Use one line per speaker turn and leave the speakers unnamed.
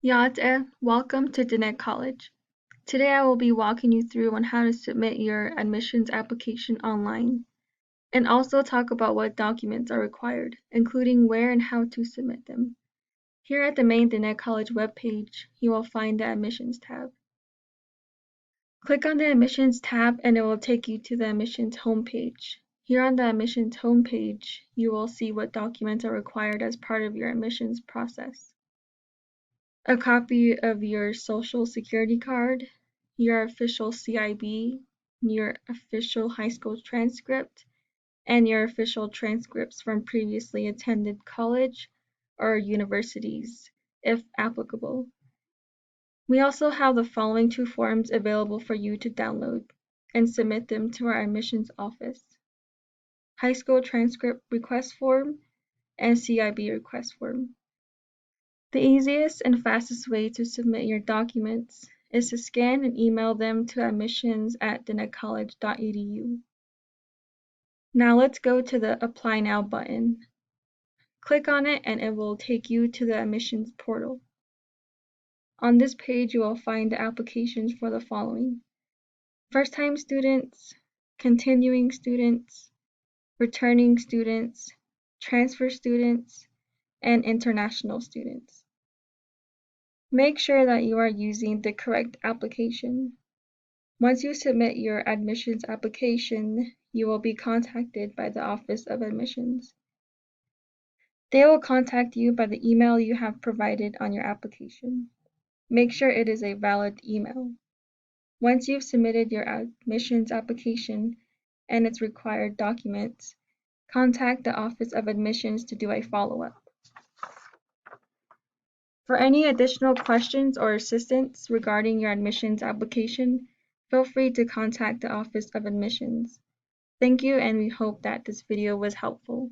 Yate, welcome to Dine College. Today I will be walking you through on how to submit your admissions application online, and also talk about what documents are required, including where and how to submit them. Here at the main Dine College webpage, you will find the Admissions tab. Click on the Admissions tab and it will take you to the Admissions homepage. Here on the Admissions homepage, you will see what documents are required as part of your admissions process. A copy of your social security card, your official CIB, your official high school transcript, and your official transcripts from previously attended college or universities, if applicable. We also have the following two forms available for you to download and submit them to our admissions office: high school transcript request form and CIB request form. The easiest and fastest way to submit your documents is to scan and email them to admissions@dinecollege.edu. Now let's go to the Apply Now button. Click on it and it will take you to the admissions portal. On this page you will find the applications for the following: first-time students, continuing students, returning students, transfer students, and international students. Make sure that you are using the correct application. Once you submit your admissions application, you will be contacted by the Office of Admissions. They will contact you by the email you have provided on your application. Make sure it is a valid email. Once you've submitted your admissions application and its required documents, contact the Office of Admissions to do a follow-up. For any additional questions or assistance regarding your admissions application, feel free to contact the Office of Admissions. Thank you, and we hope that this video was helpful.